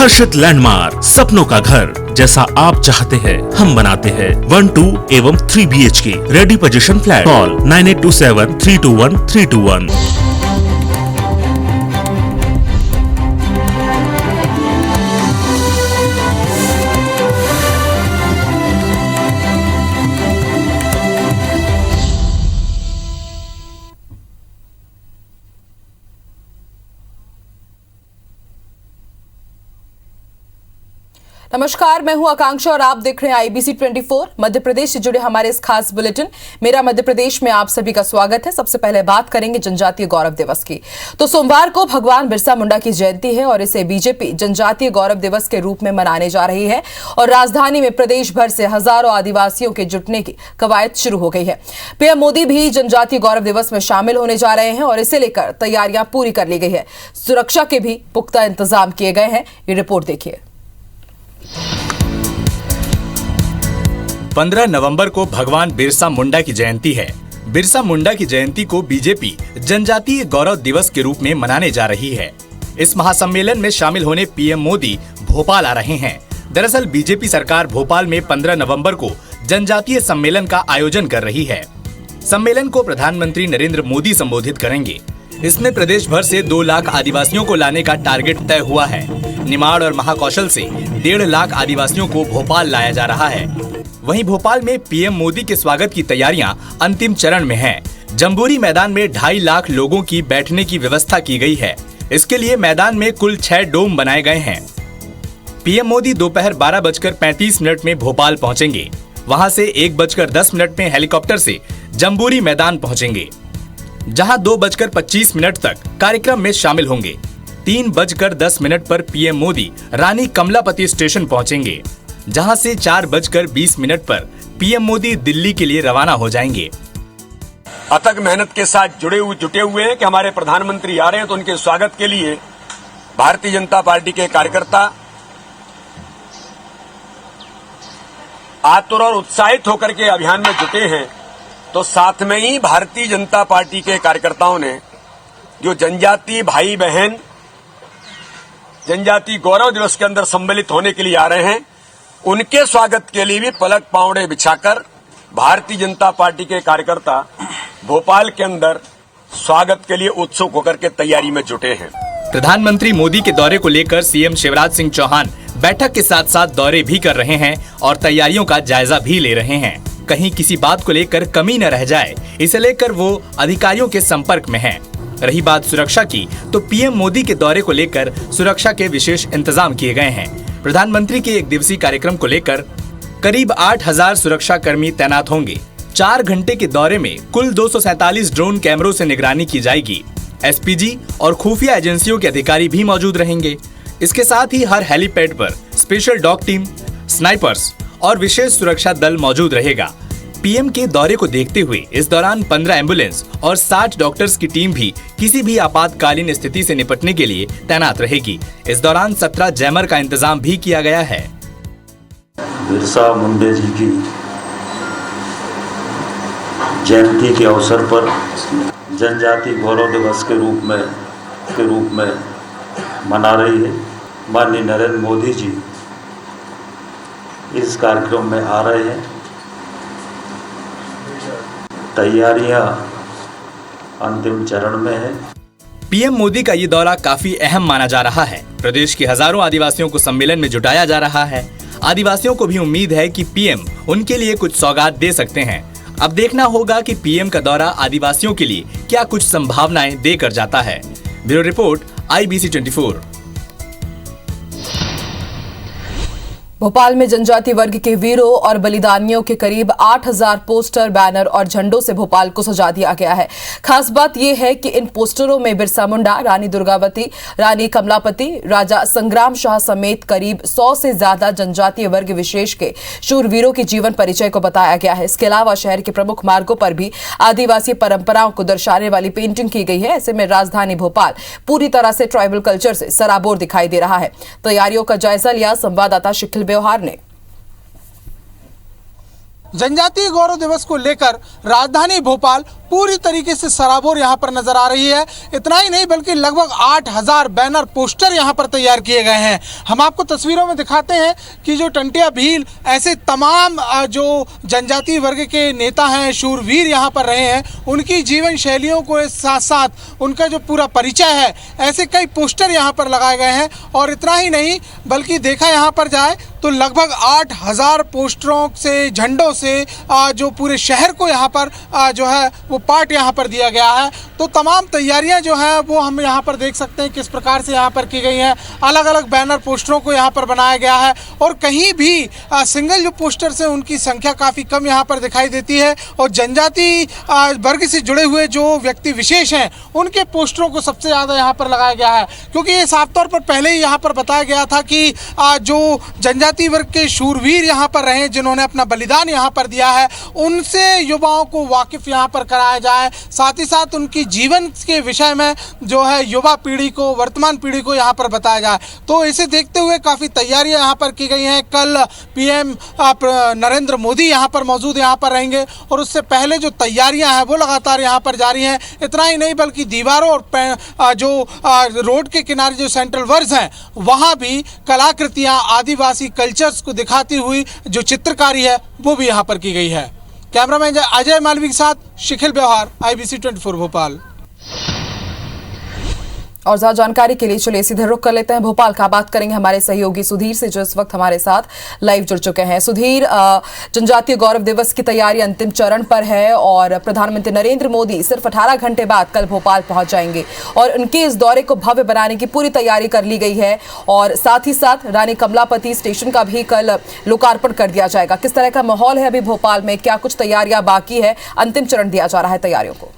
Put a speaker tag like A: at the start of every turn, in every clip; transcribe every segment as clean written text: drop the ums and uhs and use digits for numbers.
A: आकर्षित लैंडमार्क, सपनों का घर जैसा आप चाहते हैं हम बनाते हैं। 1, 2 एवं 3 BHK ready position flat. Call 9827321321।
B: नमस्कार, मैं हूं आकांक्षा और आप देख रहे हैं IBC 24 मध्य प्रदेश से जुड़े हमारे इस खास बुलेटिन मेरा मध्य प्रदेश में आप सभी का स्वागत है। सबसे पहले बात करेंगे जनजातीय गौरव दिवस की। तो सोमवार को भगवान बिरसा मुंडा की जयंती है और इसे बीजेपी जनजातीय गौरव दिवस के रूप में मनाने जा रही है और राजधानी में प्रदेश भर से हजारों आदिवासियों के जुटने की कवायद शुरू हो गई है। PM मोदी भी जनजातीय गौरव दिवस में शामिल होने जा रहे हैं और इसे लेकर तैयारियां पूरी कर ली गई है। सुरक्षा के भी पुख्ता इंतजाम किए गए हैं। ये रिपोर्ट देखिए।
C: 15 नवंबर को भगवान बिरसा मुंडा की जयंती है। बिरसा मुंडा की जयंती को बीजेपी जनजातीय गौरव दिवस के रूप में मनाने जा रही है। इस महासम्मेलन में शामिल होने PM मोदी भोपाल आ रहे हैं। दरअसल बीजेपी सरकार भोपाल में 15 नवंबर को जनजातीय सम्मेलन का आयोजन कर रही है। सम्मेलन को प्रधानमंत्री नरेंद्र मोदी संबोधित करेंगे। इसमें प्रदेश भर से 2 लाख आदिवासियों को लाने का टारगेट तय हुआ है। निमाड़ और महाकौशल से 1.5 लाख आदिवासियों को भोपाल लाया जा रहा है। वहीं भोपाल में PM मोदी के स्वागत की तैयारियां अंतिम चरण में हैं। जम्बूरी मैदान में 2.5 लाख लोगों की बैठने की व्यवस्था की गई है। इसके लिए मैदान में कुल 6 डोम बनाए गए हैं। PM मोदी दोपहर 12:35 में भोपाल पहुंचेंगे। वहां से 1:10 में हेलीकॉप्टर से जम्बूरी मैदान पहुंचेंगे, जहां 2:25 तक कार्यक्रम में शामिल होंगे। 3:10 पर PM मोदी रानी कमलापति स्टेशन पहुंचेंगे, जहां से 4:20 पर PM मोदी दिल्ली के लिए रवाना हो जाएंगे।
D: अथक मेहनत के साथ जुटे हुए हैं कि हमारे प्रधानमंत्री आ रहे हैं, तो उनके स्वागत के लिए भारतीय जनता पार्टी के कार्यकर्ता आतुर और उत्साहित होकर के अभियान में जुटे हैं। तो साथ में ही भारतीय जनता पार्टी के कार्यकर्ताओं ने जो जनजातीय भाई बहन जनजातीय गौरव दिवस के अंदर सम्मिलित होने के लिए आ रहे हैं, उनके स्वागत के लिए भी पलक पावड़े बिछाकर भारतीय जनता पार्टी के कार्यकर्ता भोपाल के अंदर स्वागत के लिए उत्सुक होकर के तैयारी में जुटे हैं।
C: प्रधानमंत्री मोदी के दौरे को लेकर CM शिवराज सिंह चौहान बैठक के साथ साथ दौरे भी कर रहे हैं और तैयारियों का जायजा भी ले रहे हैं। कहीं किसी बात को लेकर कमी न रह जाए, इसे लेकर वो अधिकारियों के संपर्क में हैं। रही बात सुरक्षा की, तो PM मोदी के दौरे को लेकर सुरक्षा के विशेष इंतजाम किए गए हैं। प्रधानमंत्री के 1 दिवसीय कार्यक्रम को लेकर करीब 8000 सुरक्षा कर्मी तैनात होंगे। 4 घंटे के दौरे में कुल 247 ड्रोन कैमरों से निगरानी की जाएगी। SPG और खुफिया एजेंसियों के अधिकारी भी मौजूद रहेंगे। इसके साथ ही हर हेलीपैड पर स्पेशल डॉग टीम, स्नाइपर्स और विशेष सुरक्षा दल मौजूद रहेगा। PM के दौरे को देखते हुए इस दौरान 15 एम्बुलेंस और 60 डॉक्टर्स की टीम भी किसी भी आपातकालीन स्थिति से निपटने के लिए तैनात रहेगी। इस दौरान 17 जैमर का इंतजाम भी किया गया है।
E: बिरसा मुंडे जी की जयंती के अवसर पर जनजातीय गौरव दिवस के रूप में मना रही है। माननीय नरेंद्र मोदी जी इस कार्यक्रम में आ रहे हैं। तैयारियां अंतिम चरण में है।
C: PM मोदी का ये दौरा काफी अहम माना जा रहा है। प्रदेश के हजारों आदिवासियों को सम्मेलन में जुटाया जा रहा है। आदिवासियों को भी उम्मीद है कि PM उनके लिए कुछ सौगात दे सकते हैं। अब देखना होगा कि PM का दौरा आदिवासियों के लिए क्या कुछ संभावनाएं देकर जाता है। Bureau report IBC 24।
B: भोपाल में जनजाति वर्ग के वीरों और बलिदानियों के करीब 8000 पोस्टर, बैनर और झंडों से भोपाल को सजा दिया गया है। खास बात यह है कि इन पोस्टरों में बिरसा मुंडा, रानी दुर्गावती, रानी कमलापति, राजा संग्राम शाह समेत करीब 100 से ज्यादा जनजातीय वर्ग विशेष के शूरवीरों के जीवन परिचय को बताया गया है। इसके अलावा शहर के प्रमुख मार्गों पर भी आदिवासी परंपराओं को दर्शाने वाली पेंटिंग की गई है। ऐसे में राजधानी भोपाल पूरी तरह से ट्राइबल कल्चर से सराबोर दिखाई दे रहा है। तैयारियों का जायजा लिया संवाददाता शिखिल व्यवहार ने।
F: जनजातीय गौरव दिवस को लेकर राजधानी भोपाल पूरी तरीके से सराबोर यहाँ पर नजर आ रही है। इतना ही नहीं बल्कि लगभग 8000 बैनर पोस्टर यहाँ पर तैयार किए गए हैं। हम आपको तस्वीरों में दिखाते हैं कि जो टंटिया भील ऐसे तमाम जो जनजातीय वर्ग के नेता हैं, शूरवीर यहाँ पर रहे हैं, उनकी जीवन शैलियों को साथ साथ उनका जो पूरा परिचय है, ऐसे कई पोस्टर यहाँ पर लगाए गए हैं। और इतना ही नहीं बल्कि देखा यहाँ पर जाए तो लगभग 8000 पोस्टरों से, झंडों से जो पूरे शहर को यहाँ पर जो है वो पार्ट यहाँ पर दिया गया है। तो तमाम तैयारियां जो हैं वो हम यहाँ पर देख सकते हैं किस प्रकार से यहाँ पर की गई हैं। अलग अलग बैनर पोस्टरों को यहाँ पर बनाया गया है और कहीं भी सिंगल जो पोस्टर्स हैं उनकी संख्या काफ़ी कम यहाँ पर दिखाई देती है। और जनजाति वर्ग से जुड़े हुए जो व्यक्ति विशेष हैं उनके पोस्टरों को सबसे ज़्यादा यहाँ पर लगाया गया है, क्योंकि ये साफ तौर पर पहले ही यहाँ पर बताया गया था कि जो जनजाति वर्ग के शूरवीर यहाँ पर रहे, जिन्होंने अपना बलिदान यहाँ पर दिया है, उनसे युवाओं को वाकिफ यहाँ पर कराया जाए। साथ ही साथ उनकी जीवन के विषय में जो है युवा पीढ़ी को, वर्तमान पीढ़ी को यहाँ पर बताया जाए। तो इसे देखते हुए काफ़ी तैयारियां यहाँ पर की गई हैं। कल पीएम नरेंद्र मोदी यहाँ पर मौजूद यहाँ पर रहेंगे और उससे पहले जो तैयारियां हैं वो लगातार यहाँ पर जारी हैं। इतना ही नहीं बल्कि दीवारों और जो रोड के किनारे जो सेंट्रल वर्ड्स हैं वहाँ भी कलाकृतियाँ, आदिवासी कल्चर्स को दिखाती हुई जो चित्रकारी है वो भी यहाँ पर की गई है। कैमरामैन अजय मालवी के साथ शिखिल व्यवहार, IBC 24 भोपाल।
B: और ज्यादा जानकारी के लिए चलिए सीधे रुख कर लेते हैं भोपाल का। बात करेंगे हमारे सहयोगी सुधीर से जो इस वक्त हमारे साथ लाइव जुड़ चुके हैं। सुधीर, जनजातीय गौरव दिवस की तैयारी अंतिम चरण पर है और प्रधानमंत्री नरेंद्र मोदी सिर्फ 18 घंटे बाद कल भोपाल पहुंच जाएंगे और उनके इस दौरे को भव्य बनाने की पूरी तैयारी कर ली गई है और साथ ही साथ रानी कमलापति स्टेशन का भी कल लोकार्पण कर दिया जाएगा। किस तरह का माहौल है अभी भोपाल में? क्या कुछ तैयारियां बाकी है? अंतिम चरण दिया जा रहा है तैयारियों को?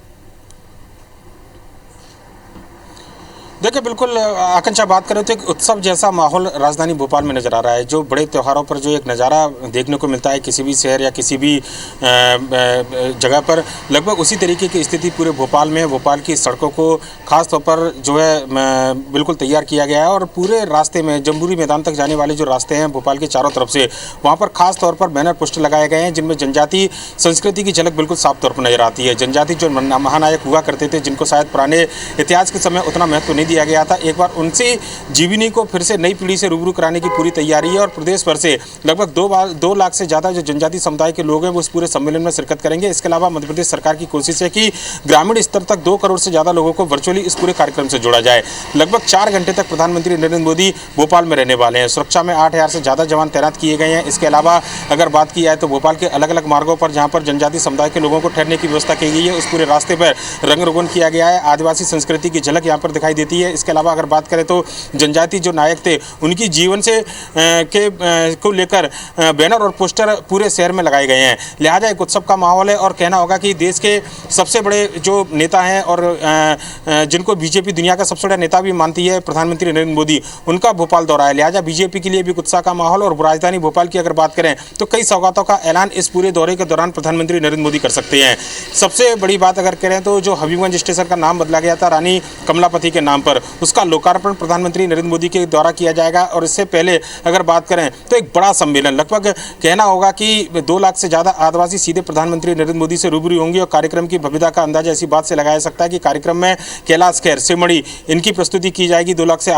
G: देखिए, बिल्कुल आकांक्षा बात करें तो एक उत्सव जैसा माहौल राजधानी भोपाल में नज़र आ रहा है। जो बड़े त्योहारों पर जो एक नज़ारा देखने को मिलता है किसी भी शहर या किसी भी जगह पर, लगभग उसी तरीके की स्थिति पूरे भोपाल में है। भोपाल की सड़कों को खास तौर पर जो है बिल्कुल तैयार किया गया है और पूरे रास्ते में जम्बूरी मैदान तक जाने वाले जो रास्ते हैं भोपाल के चारों तरफ से, वहाँ पर खास तौर पर बैनर पोस्टर लगाए गए हैं जिनमें जनजातीय संस्कृति की झलक बिल्कुल साफ तौर पर नजर आती है। जनजाति जो महानायक हुआ करते थे, जिनको शायद पुराने इतिहास के समय उतना महत्व नहीं दिया गया था, एक बार उनसे जीवनी को फिर से नई पीढ़ी से रूबरू कराने की पूरी तैयारी है। और प्रदेश भर से लगभग 2 लाख से ज़्यादा जो जनजातीय समुदाय के लोग हैं वो इस पूरे सम्मेलन में शिरकत करेंगे। इसके अलावा मध्य प्रदेश सरकार की कोशिश है कि ग्रामीण स्तर तक 2 करोड़ से ज़्यादा लोगों को वर्चुअली इस पूरे कार्यक्रम से जोड़ा जाए। लगभग 4 घंटे तक प्रधानमंत्री नरेंद्र मोदी भोपाल में रहने वाले हैं। सुरक्षा में 8000 से ज़्यादा जवान तैनात किए गए हैं। इसके अलावा अगर बात की जाए तो भोपाल के अलग अलग मार्गों पर जहाँ पर जनजातीय समुदाय के लोगों को ठहरने की व्यवस्था की गई है, उस पूरे रास्ते पर रंग रोगन किया गया है। आदिवासी संस्कृति की झलक यहाँ पर दिखाई देती है। इसके अलावा अगर बात करें तो जनजाति जो नायक थे उनकी जीवन से को लेकर बैनर और पोस्टर पूरे शहर में लगाए गए हैं। लिहाजा एक उत्सव का माहौल है और कहना होगा कि देश के सबसे बड़े जो नेता हैं और जिनको बीजेपी दुनिया का सबसे बड़ा नेता भी मानती है प्रधानमंत्री नरेंद्र मोदी, उनका भोपाल दौरा है। लिहाजा बीजेपी के लिए भी उत्साह का माहौल। और राजधानी भोपाल की अगर बात करें तो कई सौगातों का ऐलान इस पूरे दौरे के दौरान प्रधानमंत्री नरेंद्र मोदी कर सकते हैं। सबसे बड़ी बात अगर करें तो जो हबीबगंज स्टेशन का नाम बदला गया था रानी कमलापति के नाम पर, उसका लोकार्पण प्रधानमंत्री नरेंद्र मोदी के द्वारा किया जाएगा। और इससे पहले अगर बात करें तो एक बड़ा सम्मेलन, लगभग कहना होगा कि 2 लाख से ज़्यादा आदिवासी सीधे प्रधानमंत्री नरेंद्र मोदी से रूबरू होंगे। और कार्यक्रम की भव्यता का अंदाजा ऐसी बात से लगाया सकता है कि कार्यक्रम में कैलाश खेर, सिमड़ी इनकी प्रस्तुति की जाएगी। 2 लाख से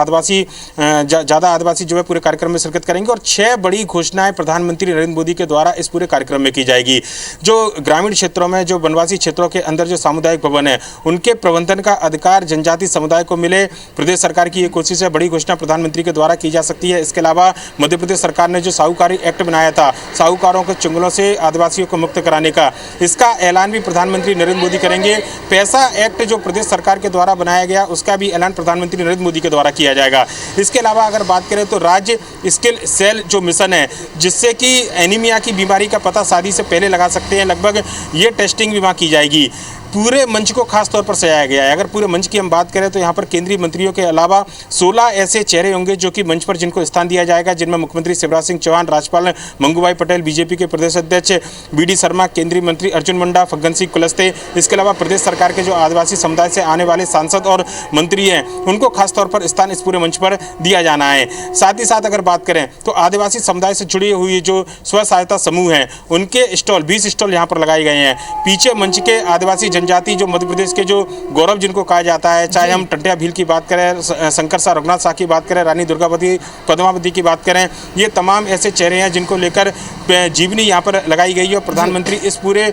G: ज़्यादा आदिवासी जो है पूरे कार्यक्रम में शिरकत करेंगे। और 6 बड़ी घोषणाएं प्रधानमंत्री नरेंद्र मोदी के द्वारा इस पूरे कार्यक्रम में की जाएगी। जो ग्रामीण क्षेत्रों में, जो वनवासी क्षेत्रों के अंदर जो सामुदायिक भवन है उनके प्रबंधन का अधिकार जनजातीय समुदाय को मिले, प्रदेश सरकार की ये कोशिश है। बड़ी घोषणा प्रधानमंत्री के द्वारा की जा सकती है। इसके अलावा मध्य प्रदेश सरकार ने जो साहूकारी एक्ट बनाया था, साहूकारों के चुंगलों से आदिवासियों को मुक्त कराने का, इसका ऐलान भी प्रधानमंत्री नरेंद्र मोदी करेंगे। पैसा एक्ट जो प्रदेश सरकार के द्वारा बनाया गया उसका भी ऐलान प्रधानमंत्री नरेंद्र मोदी के द्वारा किया जाएगा। इसके अलावा अगर बात करें तो राज्य स्किल सेल जो मिशन है जिससे कि एनीमिया की बीमारी का पता शादी से पहले लगा सकते हैं, लगभग ये टेस्टिंग भी वहाँ की जाएगी। पूरे मंच को खास तौर पर सजाया गया है। अगर पूरे मंच की हम बात करें तो यहाँ पर केंद्रीय मंत्रियों के अलावा 16 ऐसे चेहरे होंगे जो कि मंच पर जिनको स्थान दिया जाएगा, जिनमें मुख्यमंत्री शिवराज सिंह चौहान, राज्यपाल मंगूभाई पटेल, बीजेपी के प्रदेश अध्यक्ष BD शर्मा, केंद्रीय मंत्री अर्जुन मुंडा, फग्गन सिंह कुलस्ते। इसके अलावा प्रदेश सरकार के जो आदिवासी समुदाय से आने वाले सांसद और मंत्री हैं उनको खास तौर पर स्थान इस पूरे मंच पर दिया जाना है। साथ ही साथ अगर बात करें तो आदिवासी समुदाय से जुड़ी हुई जो स्व सहायता समूह हैं उनके स्टॉल, 20 स्टॉल यहाँ पर लगाए गए हैं। पीछे मंच के आदिवासी जनजाति जो मध्य प्रदेश के जो गौरव जिनको कहा जाता है, चाहे हम टंटिया भील की बात करें, शंकर शाह रघुनाथ शाह की बात करें, रानी दुर्गावती पद्मावती की बात करें, ये तमाम ऐसे चेहरे हैं जिनको लेकर जीवनी यहाँ पर लगाई गई है। और प्रधानमंत्री इस पूरे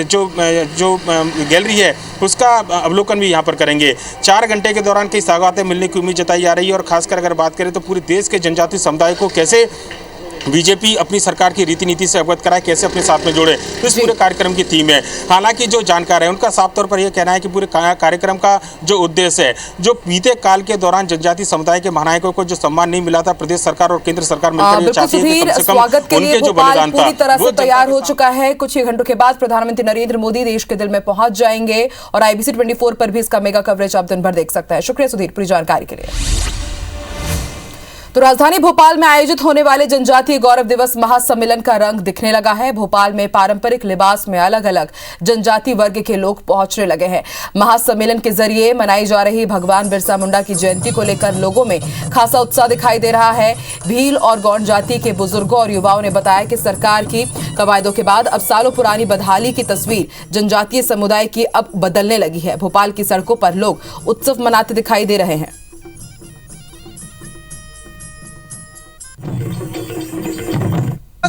G: जो गैलरी है उसका अवलोकन भी यहाँ पर करेंगे। 4 घंटे के दौरान कई सौगातें मिलने की उम्मीद जताई जा रही है। और खासकर अगर बात करें तो पूरे देश के जनजातीय समुदाय को कैसे बीजेपी अपनी सरकार की रीति नीति से अवगत कराए, कैसे अपने साथ में जोड़े, इस पूरे कार्यक्रम की थीम है। हालांकि जो जानकार है उनका साफ तौर पर यह कहना है कि पूरे कार्यक्रम का जो उद्देश्य है, जो बीते काल के दौरान जनजातीय समुदाय के महानायकों को जो सम्मान नहीं मिला था, प्रदेश सरकार और केंद्र सरकार मिलकर चाहती है कि कम से कम उनके जो बलिदान था
B: पूरी तरह से तैयार हो चुका है। कुछ ही घंटों के बाद प्रधानमंत्री नरेंद्र मोदी देश के दिल में पहुंच जाएंगे और IBC 24 पर भी इसका मेगा कवरेज आप दिन भर देख सकते हैं। शुक्रिया सुधीर पूरी जानकारी के लिए। तो राजधानी भोपाल में आयोजित होने वाले जनजातीय गौरव दिवस महासम्मेलन का रंग दिखने लगा है। भोपाल में पारंपरिक लिबास में अलग अलग जनजातीय वर्ग के लोग पहुंचने लगे हैं। महासम्मेलन के जरिए मनाई जा रही भगवान बिरसा मुंडा की जयंती को लेकर लोगों में खासा उत्साह दिखाई दे रहा है। भील और गौंड जाति के बुजुर्गों और युवाओं ने बताया कि सरकार की कवायदों के बाद अब सालों पुरानी बदहाली की तस्वीर जनजातीय समुदाय की अब बदलने लगी है। भोपाल की सड़कों पर लोग उत्सव मनाते दिखाई दे रहे हैं।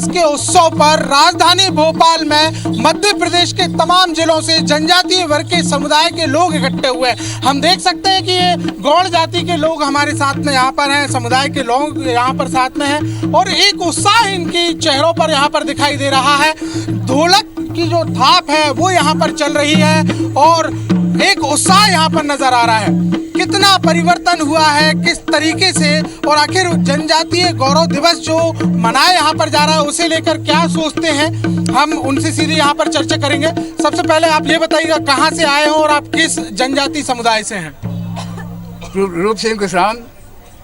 F: के उत्सव पर राजधानी भोपाल में मध्य प्रदेश के तमाम जिलों से जनजातीय वर्ग के समुदाय के लोग इकट्ठे हुए। हम देख सकते हैं कि ये गौड़ जाति के लोग हमारे साथ में यहाँ पर हैं, समुदाय के लोग यहाँ पर साथ में हैं और एक उत्साह इनके चेहरों पर यहाँ पर दिखाई दे रहा है। ढोलक की जो थाप है वो यहाँ पर चल रही है और एक उत्साह यहाँ पर नजर आ रहा है। कितना परिवर्तन हुआ है, किस तरीके से, और आखिर जनजातीय गौरव दिवस जो मनाया यहाँ पर जा रहा है उसे लेकर क्या सोचते हैं, हम उनसे सीधे यहाँ पर चर्चा करेंगे। सबसे पहले आप ये बताइएगा कहाँ से आए हो और आप किस जनजाति समुदाय से हैं?
H: रूप सिंह कुशराम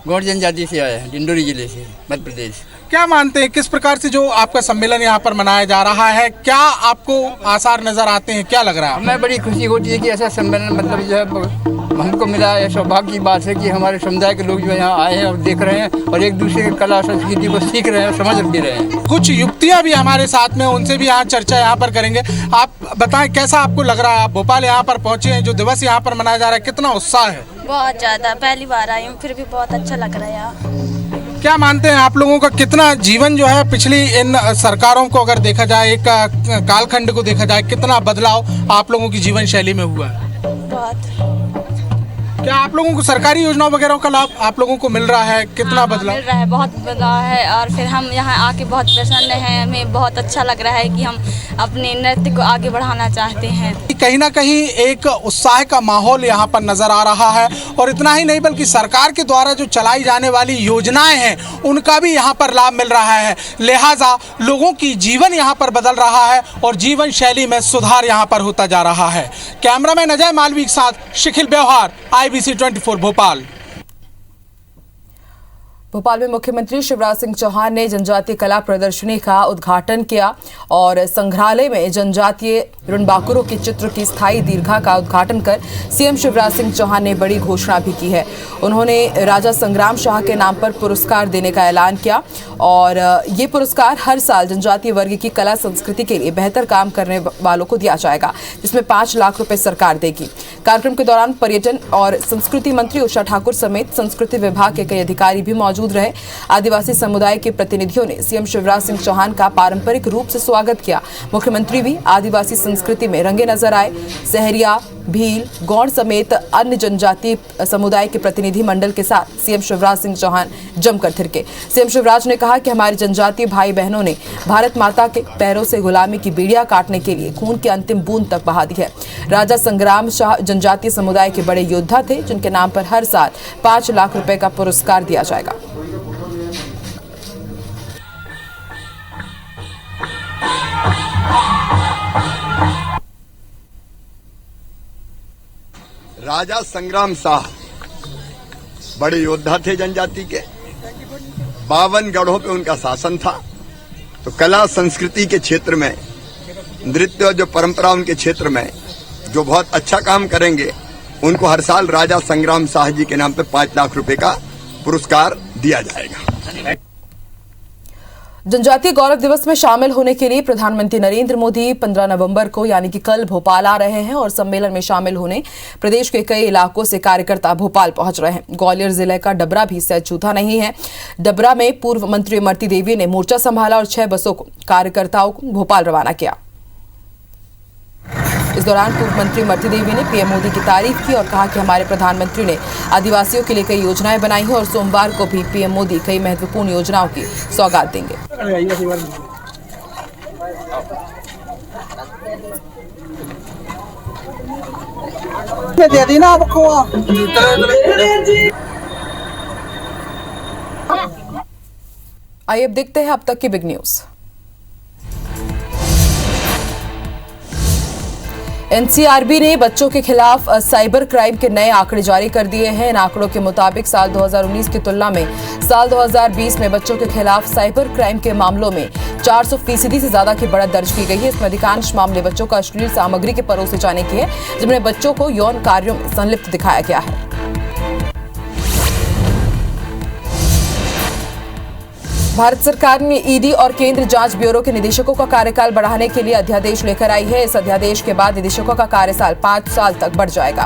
H: गौड़ जनजाति से आया है, डिंडोरी जिले से, मध्य प्रदेश।
F: क्या मानते हैं किस प्रकार से जो आपका सम्मेलन यहाँ पर मनाया जा रहा है, क्या आपको आसार नजर आते हैं, क्या लग रहा है?
H: हमें बड़ी खुशी होती है कि ऐसा सम्मेलन मतलब जो है हमको मिला है। सौभाग्य की बात है कि हमारे समुदाय के लोग जो यहाँ आए हैं और देख रहे हैं और एक दूसरे की कला संस्कृति को सीख रहे हैं, समझ भी रहे हैं।
F: कुछ युक्तियाँ भी हमारे साथ में, उनसे भी यहाँ चर्चा यहाँ पर करेंगे। आप बताएं कैसा आपको लग रहा है, आप भोपाल यहाँ पर पहुँचे हैं, जो दिवस यहाँ पर मनाया जा रहा है, कितना उत्साह है?
I: बहुत ज्यादा, पहली बार आई हूँ, फिर भी बहुत अच्छा लग रहा है यहाँ।
F: क्या मानते हैं आप लोगों का कितना जीवन जो है पिछली इन सरकारों को अगर देखा जाए, एक कालखंड को देखा जाए, कितना बदलाव आप लोगों की जीवन शैली में हुआ है?
I: बहुत।
F: क्या आप लोगों को सरकारी योजनाओं वगैरह का लाभ आप लोगों को मिल रहा है? कितना बदलाव
I: मिल रहा है? बहुत बदलाव है और फिर हम यहाँ आके बहुत प्रसन्न हैं। हमें बहुत अच्छा लग रहा है कि हम अपने नृत्य को आगे बढ़ाना चाहते हैं।
F: कहीं ना कहीं एक उत्साह का माहौल यहाँ पर नजर आ रहा है और इतना ही नहीं बल्कि सरकार के द्वारा जो चलाई जाने वाली योजनाएं हैं उनका भी यहाँ पर लाभ मिल रहा है। लिहाजा लोगों की जीवन यहाँ पर बदल रहा है और जीवन शैली में सुधार यहाँ पर होता जा रहा है। कैमरामैन अजय मालवी के साथ शिखिल व्यवहार, IBC 24 भोपाल।
B: भोपाल में मुख्यमंत्री शिवराज सिंह चौहान ने जनजातीय कला प्रदर्शनी का उद्घाटन किया और संग्रहालय में जनजातीय रणबांकुरों के चित्र की स्थायी दीर्घा का उद्घाटन कर सीएम शिवराज सिंह चौहान ने बड़ी घोषणा भी की है। उन्होंने राजा संग्राम शाह के नाम पर पुरस्कार देने का ऐलान किया और ये पुरस्कार हर साल जनजातीय वर्ग की कला संस्कृति के लिए बेहतर काम करने वालों को दिया जाएगा, जिसमें 5 लाख रुपए सरकार देगी। कार्यक्रम के दौरान पर्यटन और संस्कृति मंत्री उषा ठाकुर समेत संस्कृति विभाग के कई अधिकारी भी मौजूद रहे। आदिवासी समुदाय के प्रतिनिधियों ने सीएम शिवराज सिंह चौहान का पारंपरिक रूप से स्वागत किया। मुख्यमंत्री भी आदिवासी संस्कृति में रंगे नजर आए। सहरिया, भील, गौड़ समेत अन्य जनजातीय समुदाय के प्रतिनिधि मंडल के साथ सीएम शिवराज सिंह चौहान जमकर थिरके। सीएम शिवराज ने कहा कि हमारे जनजातीय भाई बहनों ने भारत माता के पैरों से गुलामी की बेड़ियां काटने के लिए खून की अंतिम बूंद तक बहा दी है। राजा संग्राम शाह जनजातीय समुदाय के बड़े योद्धा थे, जिनके नाम पर हर साल 5 लाख रुपए का पुरस्कार दिया जाएगा।
J: राजा संग्राम शाह बड़े योद्धा थे जनजाति के। 52 गढ़ों पे उनका शासन था। तो कला संस्कृति के क्षेत्र में, नृत्य और जो परंपरा उनके क्षेत्र में जो बहुत अच्छा काम करेंगे, उनको हर साल राजा संग्राम शाह जी के नाम पे 5 लाख रुपए का पुरस्कार दिया जाएगा।
B: जनजातीय गौरव दिवस में शामिल होने के लिए प्रधानमंत्री नरेंद्र मोदी 15 नवंबर को यानी कि कल भोपाल आ रहे हैं और सम्मेलन में शामिल होने प्रदेश के कई इलाकों से कार्यकर्ता भोपाल पहुंच रहे हैं। ग्वालियर जिले का डबरा भी सहज छूता नहीं है। डबरा में पूर्व मंत्री इमरती देवी ने मोर्चा संभाला और 6 बसों को कार्यकर्ताओं को भोपाल रवाना किया। इस दौरान पूर्व मंत्री इमरती देवी ने पीएम मोदी की तारीफ की और कहा कि हमारे प्रधानमंत्री ने आदिवासियों के लिए कई योजनाएं बनाई हैं और सोमवार को भी पीएम मोदी कई महत्वपूर्ण योजनाओं की सौगात देंगे। आइए अब देखते हैं अब तक की बिग न्यूज। एनसीआरबी ने बच्चों के खिलाफ साइबर क्राइम के नए आंकड़े जारी कर दिए हैं। इन आंकड़ों के मुताबिक साल 2019 की तुलना में साल 2020 में बच्चों के खिलाफ साइबर क्राइम के मामलों में 400% से ज्यादा की बढ़त दर्ज की गई है। इसमें अधिकांश मामले बच्चों को अश्लील सामग्री के परोसे जाने की है, जिनमें बच्चों को यौन कार्यों में संलिप्त दिखाया गया है। भारत सरकार ने ईडी और केंद्र जांच ब्यूरो के निदेशकों का कार्यकाल बढ़ाने के लिए अध्यादेश लेकर आई है। इस अध्यादेश के बाद निदेशकों का कार्यकाल 5 साल तक बढ़ जाएगा।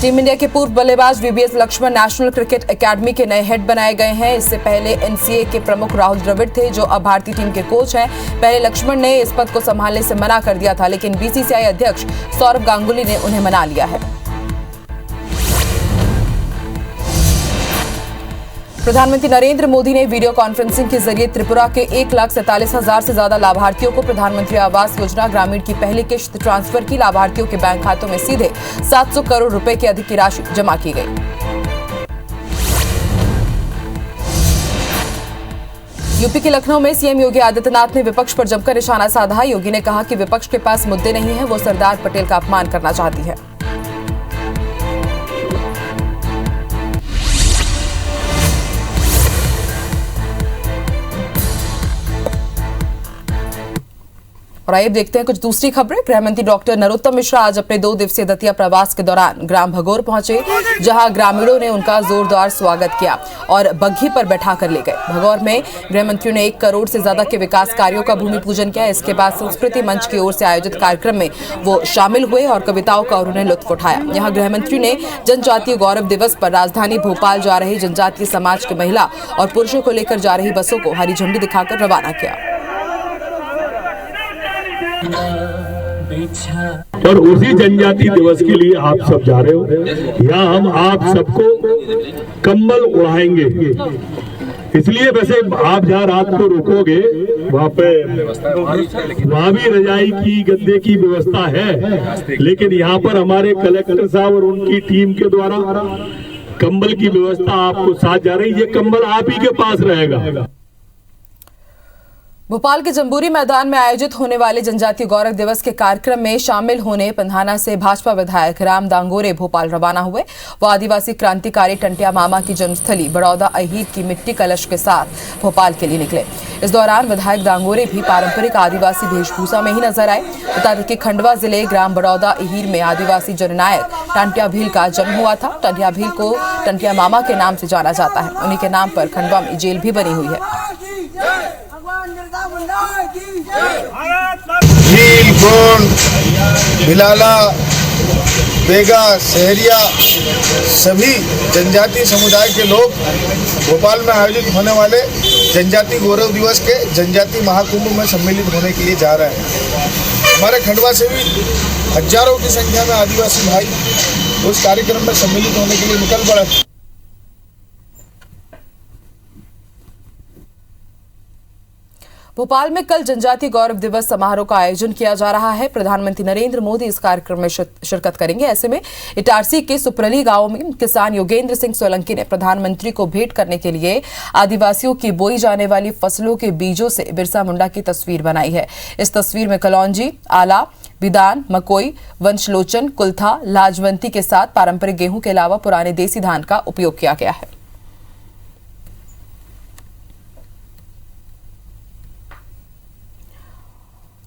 B: टीम इंडिया के पूर्व बल्लेबाज VVS Laxman national cricket academy के नए हेड बनाए गए हैं। इससे पहले एनसीए के प्रमुख राहुल द्रविड़ थे, जो अब भारतीय टीम के कोच हैं। पहले लक्ष्मण ने इस पद को संभालने से मना कर दिया था, लेकिन बीसीसीआई अध्यक्ष सौरभ गांगुली ने उन्हें मना लिया है। प्रधानमंत्री नरेंद्र मोदी ने वीडियो कॉन्फ्रेंसिंग के जरिए त्रिपुरा के 1,47,000 से ज्यादा लाभार्थियों को प्रधानमंत्री आवास योजना ग्रामीण की पहली किश्त ट्रांसफर की। लाभार्थियों के बैंक खातों में सीधे 700 करोड़ रुपए की अधिक की राशि जमा की गई। यूपी के लखनऊ में सीएम योगी आदित्यनाथ ने विपक्ष पर जमकर निशाना साधा। योगी ने कहा कि विपक्ष के पास मुद्दे नहीं है, वो सरदार पटेल का अपमान करना चाहती है। और आइए देखते हैं कुछ दूसरी खबरें। गृह मंत्री डॉक्टर नरोत्तम मिश्रा आज अपने 2 दिवसीय दतिया प्रवास के दौरान ग्राम भगौर पहुंचे, जहां ग्रामीणों ने उनका जोरदार स्वागत किया और बग्घी पर बैठा कर ले गए। भगौर में गृह मंत्री ने 1 करोड़ से ज्यादा के विकास कार्यों का भूमि पूजन किया। इसके बाद संस्कृति मंच की ओर से आयोजित कार्यक्रम में वो शामिल हुए और कविताओं का उन्होंने लुत्फ उठाया। यहाँ गृह मंत्री ने जनजातीय गौरव दिवस पर राजधानी भोपाल जा रही जनजातीय समाज के महिला और पुरुषों को लेकर जा रही बसों को हरी झंडी दिखाकर रवाना किया।
K: और उसी जनजाति दिवस के लिए आप सब जा रहे हो, यहाँ हम आप सबको कंबल उड़ाएंगे। इसलिए वैसे आप जहाँ रात को रुकोगे वहाँ भी रजाई की गद्दे की व्यवस्था है, लेकिन यहाँ पर हमारे कलेक्टर साहब और उनकी टीम के द्वारा कंबल की व्यवस्था आपको साथ जा रही है। ये कंबल आप ही के पास रहेगा।
B: भोपाल के जंबूरी मैदान में आयोजित होने वाले जनजातीय गौरव दिवस के कार्यक्रम में शामिल होने पंधाना से भाजपा विधायक राम दांगोरे भोपाल रवाना हुए। वो आदिवासी क्रांतिकारी टंटिया मामा की जन्मस्थली बड़ौदा अहीर की मिट्टी कलश के साथ भोपाल के लिए निकले। इस दौरान विधायक दांगोरे भी पारंपरिक आदिवासी वेशभूषा में ही नजर आए। बता दें कि खंडवा जिले ग्राम बड़ौदा अहीर में आदिवासी जननायक टंटिया भील का जन्म हुआ था। टंटिया भील को टंटिया मामा के नाम से जाना जाता है। उन्हीं के नाम पर खंडवा में जेल भी बनी हुई है।
L: भील, गोंड, भिलाला, बेगा, सहरिया सभी जनजातीय समुदाय के लोग भोपाल में आयोजित होने वाले जनजातीय गौरव दिवस के जनजातीय महाकुंभ में सम्मिलित होने के लिए जा रहे हैं। हमारे खंडवा से भी हजारों की संख्या में आदिवासी भाई उस कार्यक्रम में सम्मिलित होने के लिए निकल पड़े।
B: भोपाल में कल जनजातीय गौरव दिवस समारोह का आयोजन किया जा रहा है। प्रधानमंत्री नरेंद्र मोदी इस कार्यक्रम में शिरकत करेंगे। ऐसे में इटारसी के सुप्रली गांव में किसान योगेंद्र सिंह सोलंकी ने प्रधानमंत्री को भेंट करने के लिए आदिवासियों की बोई जाने वाली फसलों के बीजों से बिरसा मुंडा की तस्वीर बनाई है। इस तस्वीर में कलौंजी, आला, बिदान, मकोई, वंशलोचन, कुल्था, लाजवंती के साथ पारंपरिक गेहूं के अलावा पुराने देसी धान का उपयोग किया गया है।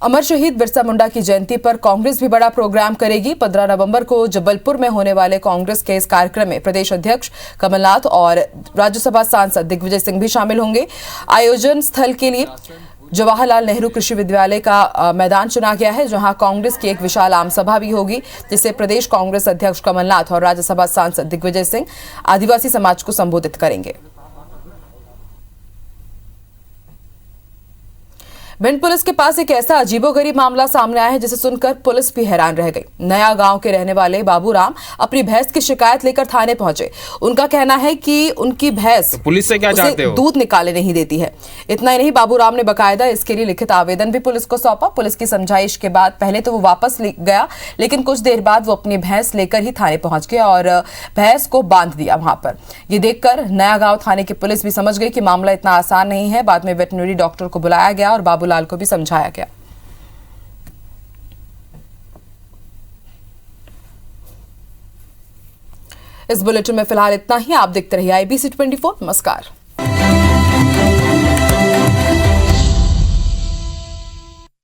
B: अमर शहीद बिरसा मुंडा की जयंती पर कांग्रेस भी बड़ा प्रोग्राम करेगी। 15 नवंबर को जबलपुर में होने वाले कांग्रेस के इस कार्यक्रम में प्रदेश अध्यक्ष कमलनाथ और राज्यसभा सांसद दिग्विजय सिंह भी शामिल होंगे। आयोजन स्थल के लिए जवाहरलाल नेहरू कृषि विद्यालय का मैदान चुना गया है, जहां कांग्रेस की एक विशाल आम सभा भी होगी, जिसे प्रदेश कांग्रेस अध्यक्ष कमलनाथ और राज्यसभा सांसद दिग्विजय सिंह आदिवासी समाज को संबोधित करेंगे। भिंड पुलिस के पास एक ऐसा अजीबोगरीब मामला सामने आया है जिसे सुनकर पुलिस भी हैरान रह गई। नया गांव के रहने वाले बाबूराम अपनी भैंस की शिकायत लेकर थाने पहुंचे। उनका कहना है कि उनकी भैंस
M: पुलिस से क्या चाहते हो?
B: दूध निकाले नहीं देती है। इतना ही नहीं, बाबूराम ने बकायदा इसके लिए लिखित आवेदन भी पुलिस को सौंपा। पुलिस की समझाइश के बाद पहले तो वो वापस गया, लेकिन कुछ देर बाद वो अपनी भैंस लेकर ही थाने पहुंच गया और भैंस को बांध दिया वहां पर। ये देखकर नया गांव थाने की पुलिस भी समझ गई कि मामला इतना आसान नहीं है। बाद में वेटरनरी डॉक्टर को बुलाया गया और बाबूलाल को भी समझाया गया। इस बुलेटिन में फिलहाल इतना ही। आप देखते रहिए IBC 24। नमस्कार।